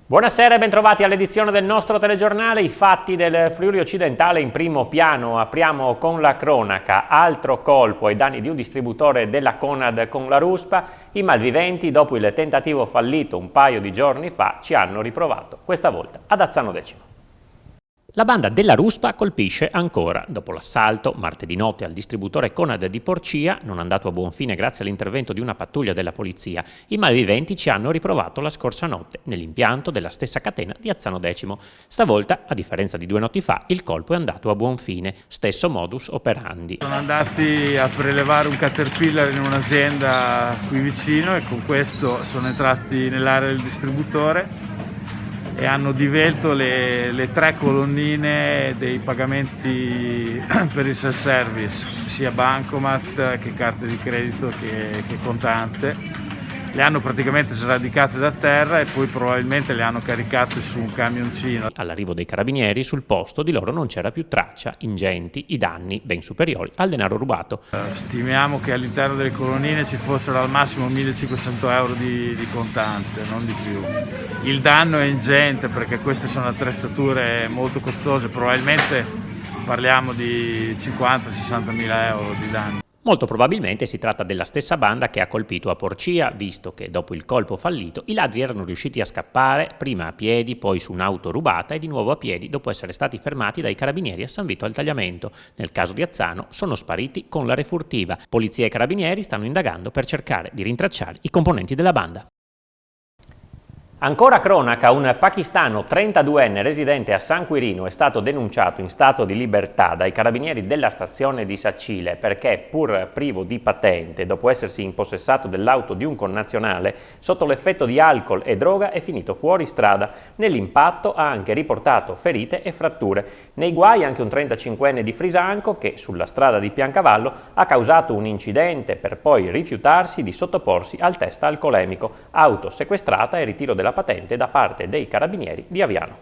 Buonasera e bentrovati all'edizione del nostro telegiornale. I fatti del Friuli occidentale in primo piano. Apriamo con la cronaca. Altro colpo ai danni di un distributore della Conad con la ruspa. I malviventi, dopo il tentativo fallito un paio di giorni fa, ci hanno riprovato, questa volta ad Azzano Decimo. La banda della ruspa colpisce ancora. Dopo l'assalto, martedì notte, al distributore Conad di Porcia, non andato a buon fine grazie all'intervento di una pattuglia della polizia, i malviventi ci hanno riprovato la scorsa notte, nell'impianto della stessa catena di Azzano Decimo. Stavolta, a differenza di 2 notti fa, il colpo è andato a buon fine, stesso modus operandi. Sono andati a prelevare un Caterpillar in un'azienda qui vicino e con questo sono entrati nell'area del distributore e hanno divelto le 3 colonnine dei pagamenti per il self-service, sia bancomat che carte di credito che contante. Le hanno praticamente sradicate da terra e poi probabilmente le hanno caricate su un camioncino. All'arrivo dei carabinieri sul posto di loro non c'era più traccia, ingenti i danni ben superiori al denaro rubato. Stimiamo che all'interno delle colonnine ci fossero al massimo 1.500 euro di contante, non di più. Il danno è ingente perché queste sono attrezzature molto costose, probabilmente parliamo di 50-60 mila euro di danno. Molto probabilmente si tratta della stessa banda che ha colpito a Porcia, visto che dopo il colpo fallito i ladri erano riusciti a scappare, prima a piedi, poi su un'auto rubata e di nuovo a piedi dopo essere stati fermati dai carabinieri a San Vito al Tagliamento. Nel caso di Azzano sono spariti con la refurtiva. Polizia e carabinieri stanno indagando per cercare di rintracciare i componenti della banda. Ancora cronaca, un pakistano 32enne residente a San Quirino è stato denunciato in stato di libertà dai carabinieri della stazione di Sacile perché, pur privo di patente, dopo essersi impossessato dell'auto di un connazionale, sotto l'effetto di alcol e droga è finito fuori strada. Nell'impatto ha anche riportato ferite e fratture. Nei guai anche un 35enne di Frisanco che, sulla strada di Piancavallo, ha causato un incidente per poi rifiutarsi di sottoporsi al test alcolemico, auto sequestrata e ritiro della patente da parte dei carabinieri di Aviano.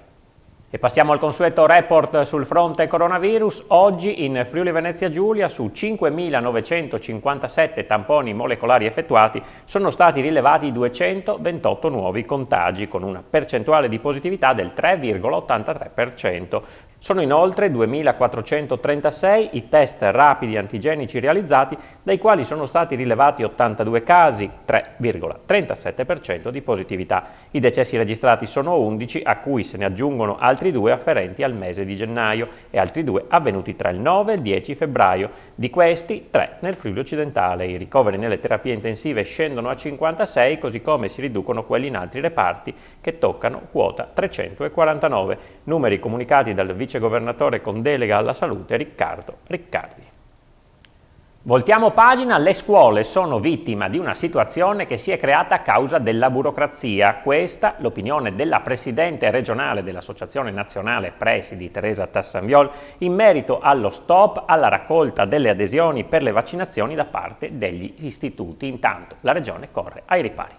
E passiamo al consueto report sul fronte coronavirus. Oggi in Friuli Venezia Giulia su 5.957 tamponi molecolari effettuati sono stati rilevati 228 nuovi contagi con una percentuale di positività del 3,83%. Sono inoltre 2.436 i test rapidi antigenici realizzati, dai quali sono stati rilevati 82 casi, 3,37% di positività. I decessi registrati sono 11, a cui se ne aggiungono altri 2 afferenti al mese di gennaio e altri 2 avvenuti tra il 9 e il 10 febbraio. Di questi 3 nel Friuli occidentale. I ricoveri nelle terapie intensive scendono a 56, così come si riducono quelli in altri reparti che toccano quota 349. Numeri comunicati dal vicegovernatore con delega alla salute Riccardo Riccardi. Voltiamo pagina, le scuole sono vittima di una situazione che si è creata a causa della burocrazia. Questa l'opinione della presidente regionale dell'Associazione Nazionale Presidi, Teresa Tassanviol, in merito allo stop alla raccolta delle adesioni per le vaccinazioni da parte degli istituti. Intanto la regione corre ai ripari.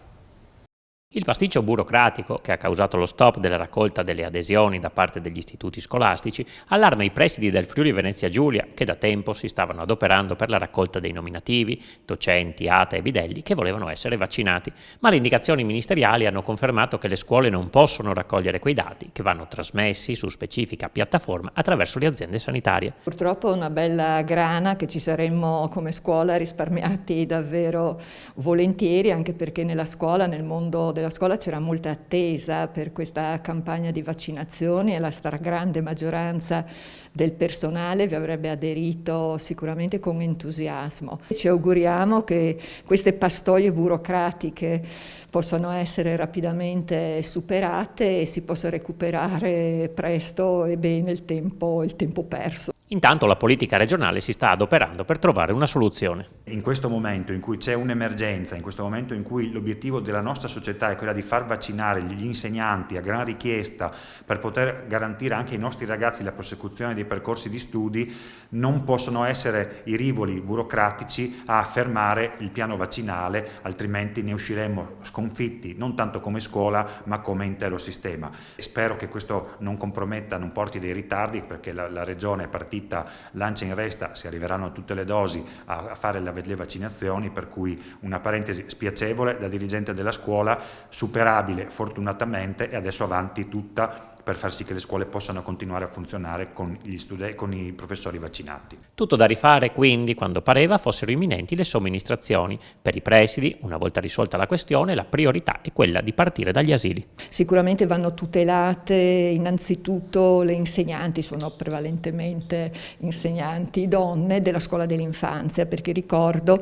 Il pasticcio burocratico che ha causato lo stop della raccolta delle adesioni da parte degli istituti scolastici allarma i presidi del Friuli Venezia Giulia che da tempo si stavano adoperando per la raccolta dei nominativi, docenti, ATA e bidelli che volevano essere vaccinati, ma le indicazioni ministeriali hanno confermato che le scuole non possono raccogliere quei dati che vanno trasmessi su specifica piattaforma attraverso le aziende sanitarie. Purtroppo è una bella grana che ci saremmo come scuola risparmiati davvero volentieri, anche perché nella scuola, nel mondo della scuola c'era molta attesa per questa campagna di vaccinazioni e la stragrande maggioranza del personale vi avrebbe aderito sicuramente con entusiasmo. Ci auguriamo che queste pastoie burocratiche possano essere rapidamente superate e si possa recuperare presto e bene il tempo perso. Intanto la politica regionale si sta adoperando per trovare una soluzione. In questo momento in cui c'è un'emergenza, in questo momento in cui l'obiettivo della nostra società è quella di far vaccinare gli insegnanti a gran richiesta per poter garantire anche ai nostri ragazzi la prosecuzione dei percorsi di studi, non possono essere i rivoli burocratici a fermare il piano vaccinale, altrimenti ne usciremo sconfitti non tanto come scuola ma come intero sistema. E spero che questo non comprometta, non porti dei ritardi, perché la regione è partita partita lancia in resta, si arriveranno a tutte le dosi a fare le vaccinazioni, per cui una parentesi spiacevole da dirigente della scuola, superabile fortunatamente, e adesso avanti tutta per far sì che le scuole possano continuare a funzionare con i professori vaccinati. Tutto da rifare quindi quando pareva fossero imminenti le somministrazioni. Per i presidi, una volta risolta la questione, la priorità è quella di partire dagli asili. Sicuramente vanno tutelate innanzitutto le insegnanti, sono prevalentemente insegnanti donne della scuola dell'infanzia, perché ricordo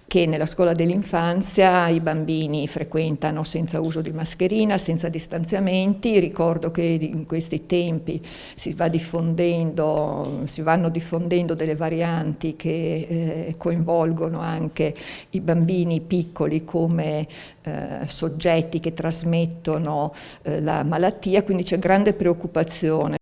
che nella scuola dell'infanzia i bambini frequentano senza uso di mascherina, senza distanziamenti. Ricordo che in questi tempi si vanno diffondendo delle varianti che coinvolgono anche i bambini piccoli come soggetti che trasmettono la malattia, quindi c'è grande preoccupazione.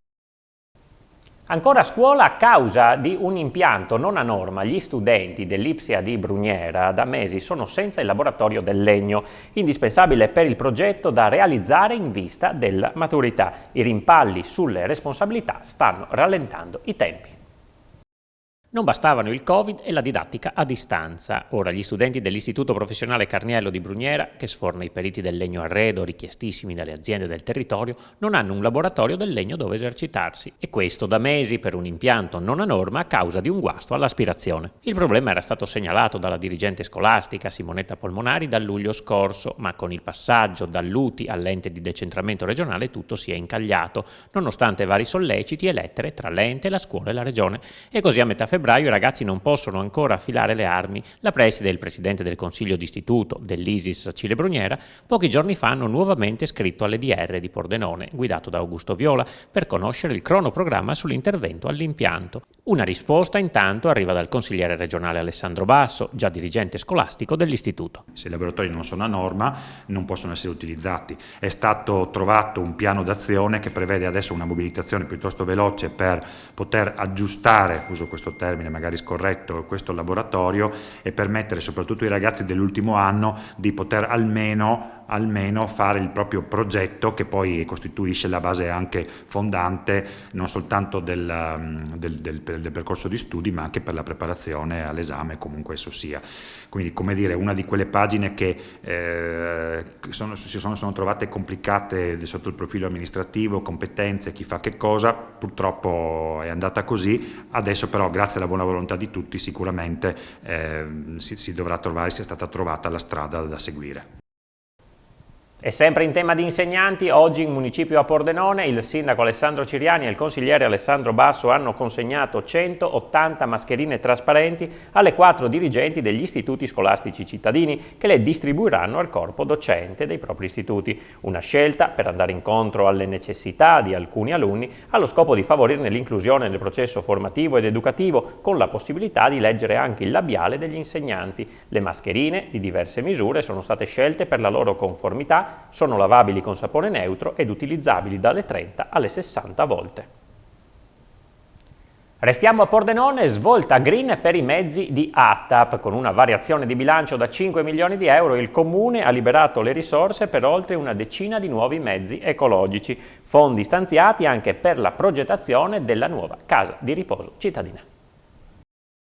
Ancora a scuola, a causa di un impianto non a norma, gli studenti dell'Ipsia di Brugnera da mesi sono senza il laboratorio del legno, indispensabile per il progetto da realizzare in vista della maturità. I rimpalli sulle responsabilità stanno rallentando i tempi. Non bastavano il Covid e la didattica a distanza. Ora gli studenti dell'Istituto Professionale Carniello di Brugnera, che sforna i periti del legno arredo richiestissimi dalle aziende del territorio, non hanno un laboratorio del legno dove esercitarsi. E questo da mesi per un impianto non a norma a causa di un guasto all'aspirazione. Il problema era stato segnalato dalla dirigente scolastica Simonetta Polmonari dal luglio scorso, ma con il passaggio dall'UTI all'ente di decentramento regionale tutto si è incagliato, nonostante vari solleciti e lettere tra l'ente, la scuola e la regione. E così a metà febbraio i ragazzi non possono ancora affilare le armi. La preside e il presidente del consiglio d'istituto dell'ISIS Cile Brugnera pochi giorni fa hanno nuovamente scritto all'EDR di Pordenone, guidato da Augusto Viola, per conoscere il cronoprogramma sull'intervento all'impianto. Una risposta intanto arriva dal consigliere regionale Alessandro Basso, già dirigente scolastico dell'istituto. Se i laboratori non sono a norma non possono essere utilizzati. È stato trovato un piano d'azione che prevede adesso una mobilitazione piuttosto veloce per poter aggiustare, uso questo termine magari scorretto, questo laboratorio, e permettere soprattutto ai ragazzi dell'ultimo anno di poter almeno fare il proprio progetto, che poi costituisce la base anche fondante non soltanto del percorso di studi, ma anche per la preparazione all'esame, comunque esso sia. Quindi, come dire, una di quelle pagine che si sono trovate complicate sotto il profilo amministrativo, competenze, chi fa che cosa, purtroppo è andata così. Adesso però, grazie alla buona volontà di tutti, sicuramente si dovrà trovare, sia stata trovata la strada da seguire. E sempre in tema di insegnanti, oggi in municipio a Pordenone il sindaco Alessandro Ciriani e il consigliere Alessandro Basso hanno consegnato 180 mascherine trasparenti alle 4 dirigenti degli istituti scolastici cittadini, che le distribuiranno al corpo docente dei propri istituti. Una scelta per andare incontro alle necessità di alcuni alunni, allo scopo di favorirne l'inclusione nel processo formativo ed educativo, con la possibilità di leggere anche il labiale degli insegnanti. Le mascherine di diverse misure sono state scelte per la loro conformità, sono lavabili con sapone neutro ed utilizzabili dalle 30 alle 60 volte. Restiamo a Pordenone, svolta green per i mezzi di ATAP. Con una variazione di bilancio da 5 milioni di euro il Comune ha liberato le risorse per oltre una decina di nuovi mezzi ecologici, fondi stanziati anche per la progettazione della nuova casa di riposo cittadina.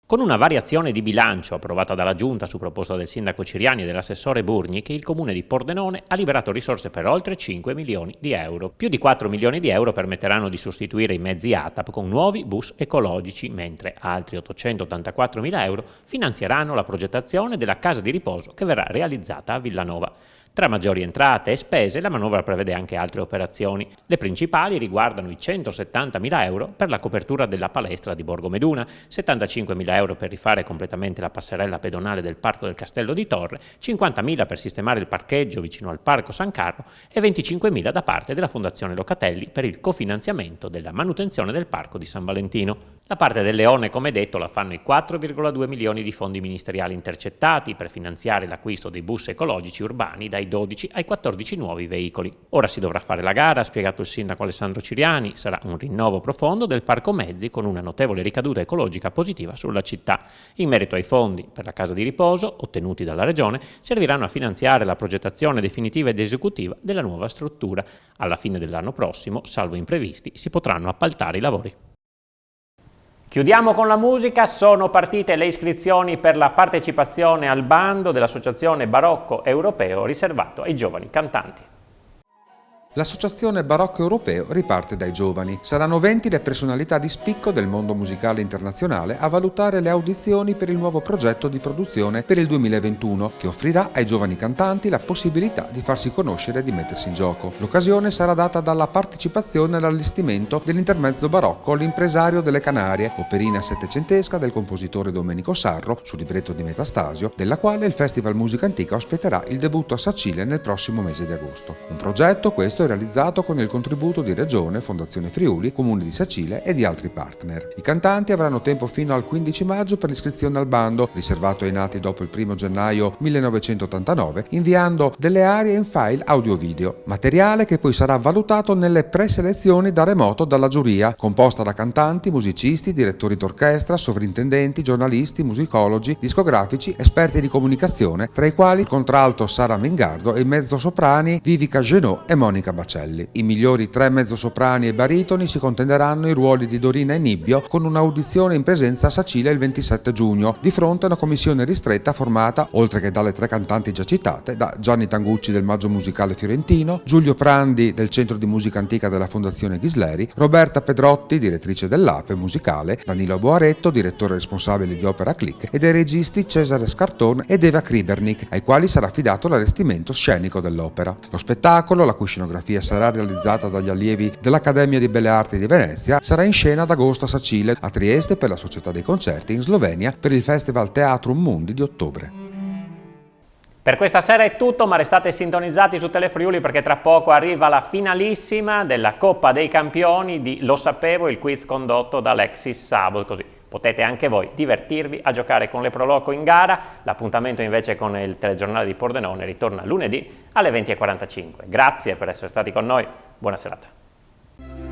Con una variazione di bilancio approvata dalla Giunta su proposta del sindaco Ciriani e dell'assessore Burgni, che il comune di Pordenone ha liberato risorse per oltre 5 milioni di euro. Più di 4 milioni di euro permetteranno di sostituire i mezzi ATAP con nuovi bus ecologici, mentre altri 884 mila euro finanzieranno la progettazione della casa di riposo che verrà realizzata a Villanova. Tra maggiori entrate e spese, la manovra prevede anche altre operazioni. Le principali riguardano i 170.000 euro per la copertura della palestra di Borgo Meduna, 75.000 euro per rifare completamente la passerella pedonale del Parco del Castello di Torre, 50.000 per sistemare il parcheggio vicino al Parco San Carlo e 25.000 da parte della Fondazione Locatelli per il cofinanziamento della manutenzione del Parco di San Valentino. La parte del Leone, come detto, la fanno i 4,2 milioni di fondi ministeriali intercettati per finanziare l'acquisto dei bus ecologici urbani dai 12 ai 14 nuovi veicoli. Ora si dovrà fare la gara, ha spiegato il sindaco Alessandro Ciriani, sarà un rinnovo profondo del parco mezzi con una notevole ricaduta ecologica positiva sulla città. In merito ai fondi per la casa di riposo, ottenuti dalla Regione, serviranno a finanziare la progettazione definitiva ed esecutiva della nuova struttura. Alla fine dell'anno prossimo, salvo imprevisti, si potranno appaltare i lavori. Chiudiamo con la musica, sono partite le iscrizioni per la partecipazione al bando dell'Associazione Barocco Europeo riservato ai giovani cantanti. L'Associazione Barocco Europeo riparte dai giovani. Saranno 20 le personalità di spicco del mondo musicale internazionale a valutare le audizioni per il nuovo progetto di produzione per il 2021, che offrirà ai giovani cantanti la possibilità di farsi conoscere e di mettersi in gioco. L'occasione sarà data dalla partecipazione all'allestimento dell'intermezzo barocco L'impresario delle Canarie, operina settecentesca del compositore Domenico Sarro, su libretto di Metastasio, della quale il Festival Musica Antica ospiterà il debutto a Sacile nel prossimo mese di agosto. Un progetto, questo, è realizzato con il contributo di Regione, Fondazione Friuli, Comune di Sacile e di altri partner. I cantanti avranno tempo fino al 15 maggio per l'iscrizione al bando, riservato ai nati dopo il 1 gennaio 1989, inviando delle arie in file audio-video, materiale che poi sarà valutato nelle preselezioni da remoto dalla giuria, composta da cantanti, musicisti, direttori d'orchestra, sovrintendenti, giornalisti, musicologi, discografici, esperti di comunicazione, tra i quali il contralto Sara Mingardo e i mezzosoprani Vivica Genot e Monica Bacelli. I migliori 3 mezzosoprani e baritoni si contenderanno i ruoli di Dorina e Nibbio con un'audizione in presenza a Sacile il 27 giugno, di fronte a una commissione ristretta formata, oltre che dalle 3 cantanti già citate, da Gianni Tangucci del Maggio Musicale Fiorentino, Giulio Prandi del Centro di Musica Antica della Fondazione Ghisleri, Roberta Pedrotti, direttrice dell'Ape Musicale, Danilo Boaretto, direttore responsabile di Opera Click, e dai registi Cesare Scarton ed Eva Kribernik, ai quali sarà affidato l'allestimento scenico dell'opera. Lo spettacolo, la cui scenografia sarà realizzata dagli allievi dell'Accademia di Belle Arti di Venezia, sarà in scena ad agosto a Sacile, a Trieste per la Società dei Concerti, in Slovenia per il Festival Teatrum Mundi di ottobre. Per questa sera è tutto, ma restate sintonizzati su Telefriuli perché tra poco arriva la finalissima della Coppa dei Campioni di Lo Sapevo, il quiz condotto da Alexis Sabo, così potete anche voi divertirvi a giocare con le Proloco in gara. L'appuntamento invece con il telegiornale di Pordenone ritorna lunedì alle 20:45. Grazie per essere stati con noi, buona serata.